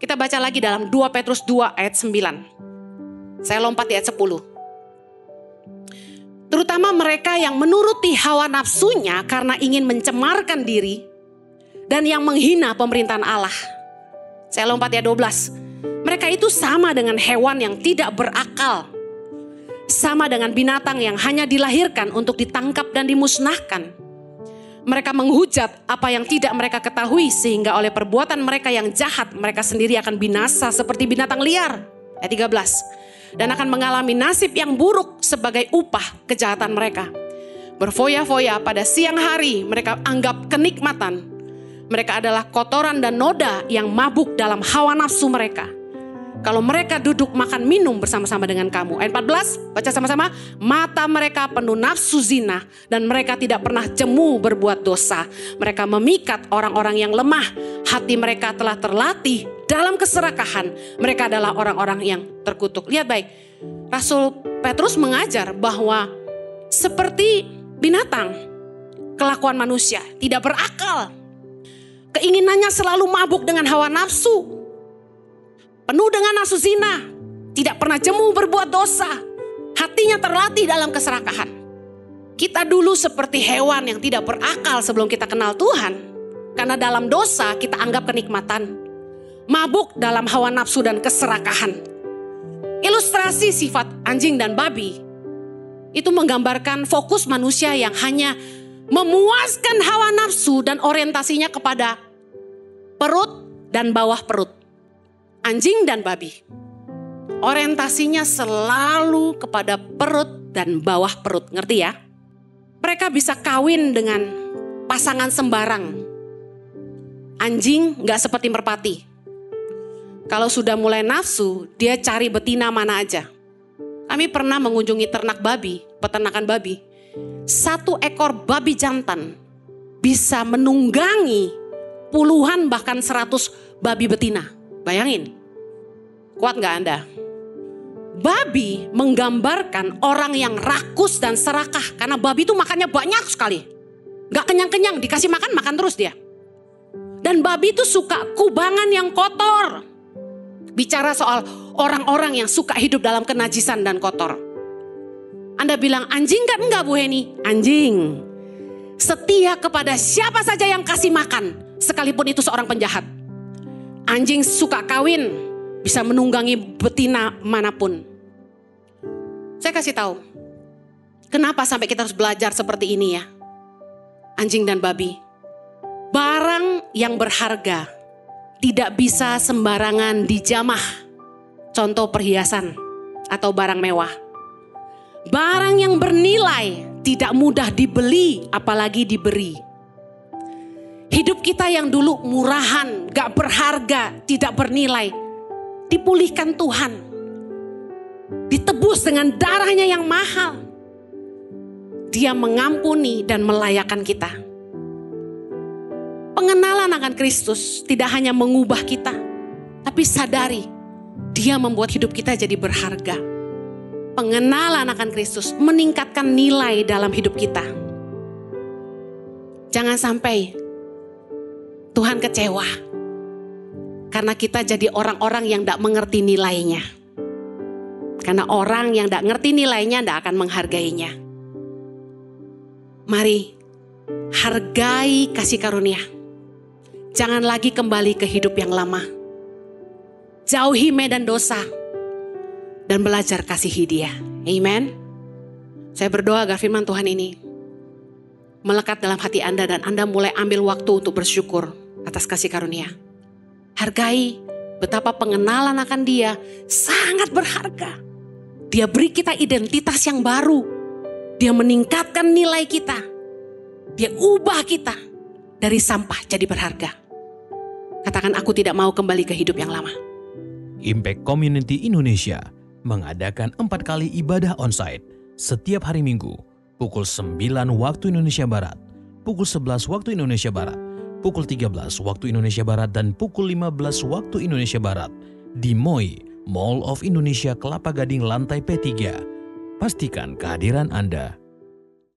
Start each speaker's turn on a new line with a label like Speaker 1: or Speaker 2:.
Speaker 1: Kita baca lagi dalam 2 Petrus 2 ayat 9. Saya lompat di ayat 10. Terutama mereka yang menuruti hawa nafsunya karena ingin mencemarkan diri dan yang menghina pemerintahan Allah. Saya lompat di ayat 12. Mereka itu sama dengan hewan yang tidak berakal. Sama dengan binatang yang hanya dilahirkan untuk ditangkap dan dimusnahkan. Mereka menghujat apa yang tidak mereka ketahui sehingga oleh perbuatan mereka yang jahat mereka sendiri akan binasa seperti binatang liar. Ayat 13. Dan akan mengalami nasib yang buruk sebagai upah kejahatan mereka. Berfoya-foya pada siang hari mereka anggap kenikmatan. Mereka adalah kotoran dan noda yang mabuk dalam hawa nafsu mereka. Kalau mereka duduk makan minum bersama-sama dengan kamu. Ayat 14, baca sama-sama. Mata mereka penuh nafsu zina dan mereka tidak pernah jemu berbuat dosa. Mereka memikat orang-orang yang lemah. Hati mereka telah terlatih dalam keserakahan. Mereka adalah orang-orang yang terkutuk. Lihat baik, Rasul Petrus mengajar bahwa seperti binatang, kelakuan manusia tidak berakal. Keinginannya selalu mabuk dengan hawa nafsu. Penuh dengan nafsu zina, tidak pernah jemu berbuat dosa. Hatinya terlatih dalam keserakahan. Kita dulu seperti hewan yang tidak berakal sebelum kita kenal Tuhan. Karena dalam dosa kita anggap kenikmatan. Mabuk dalam hawa nafsu dan keserakahan. Ilustrasi sifat anjing dan babi itu menggambarkan fokus manusia yang hanya memuaskan hawa nafsu dan orientasinya kepada perut dan bawah perut. Anjing dan babi orientasinya selalu kepada perut dan bawah perut, ngerti ya? Mereka bisa kawin dengan pasangan sembarang. Anjing gak seperti merpati. Kalau sudah mulai nafsu, dia cari betina mana aja. Kami pernah mengunjungi ternak babi, peternakan babi. 1 ekor babi jantan bisa menunggangi puluhan bahkan 100 babi betina. Bayangin, kuat gak Anda? Babi menggambarkan orang yang rakus dan serakah. Karena babi itu makannya banyak sekali. Gak kenyang-kenyang, dikasih makan terus dia. Dan babi itu suka kubangan yang kotor. Bicara soal orang-orang yang suka hidup dalam kenajisan dan kotor. Anda bilang anjing kan? Enggak Bu Heni. Anjing setia kepada siapa saja yang kasih makan, sekalipun itu seorang penjahat. Anjing suka kawin, bisa menunggangi betina manapun. Saya kasih tahu, kenapa sampai kita harus belajar seperti ini ya. Anjing dan babi. Barang yang berharga tidak bisa sembarangan dijamah. Contoh perhiasan atau barang mewah. Barang yang bernilai tidak mudah dibeli apalagi diberi. Hidup kita yang dulu murahan, gak berharga, tidak bernilai, dipulihkan Tuhan. Ditebus dengan darahnya yang mahal. Dia mengampuni dan melayakkan kita. Pengenalan akan Kristus tidak hanya mengubah kita, tapi sadari Dia membuat hidup kita jadi berharga. Pengenalan akan Kristus meningkatkan nilai dalam hidup kita. Jangan sampai Tuhan kecewa karena kita jadi orang-orang yang tidak mengerti nilainya. Karena orang yang tidak ngerti nilainya tidak akan menghargainya. Mari hargai kasih karunia. Jangan lagi kembali ke hidup yang lama. Jauhi medan dosa dan belajar kasihi Dia. Amen. Saya berdoa agar firman Tuhan ini melekat dalam hati Anda dan Anda mulai ambil waktu untuk bersyukur atas kasih karunia. Hargai betapa pengenalan akan Dia sangat berharga. Dia beri kita identitas yang baru. Dia meningkatkan nilai kita. Dia ubah kita dari sampah jadi berharga. Katakan, aku tidak mau kembali ke hidup yang lama.
Speaker 2: Impact Community Indonesia mengadakan 4 kali ibadah onsite setiap hari Minggu pukul 9 waktu Indonesia Barat, pukul 11 waktu Indonesia Barat, pukul 13 waktu Indonesia Barat, dan pukul 15 waktu Indonesia Barat di MOI, Mall of Indonesia Kelapa Gading lantai P3. Pastikan kehadiran Anda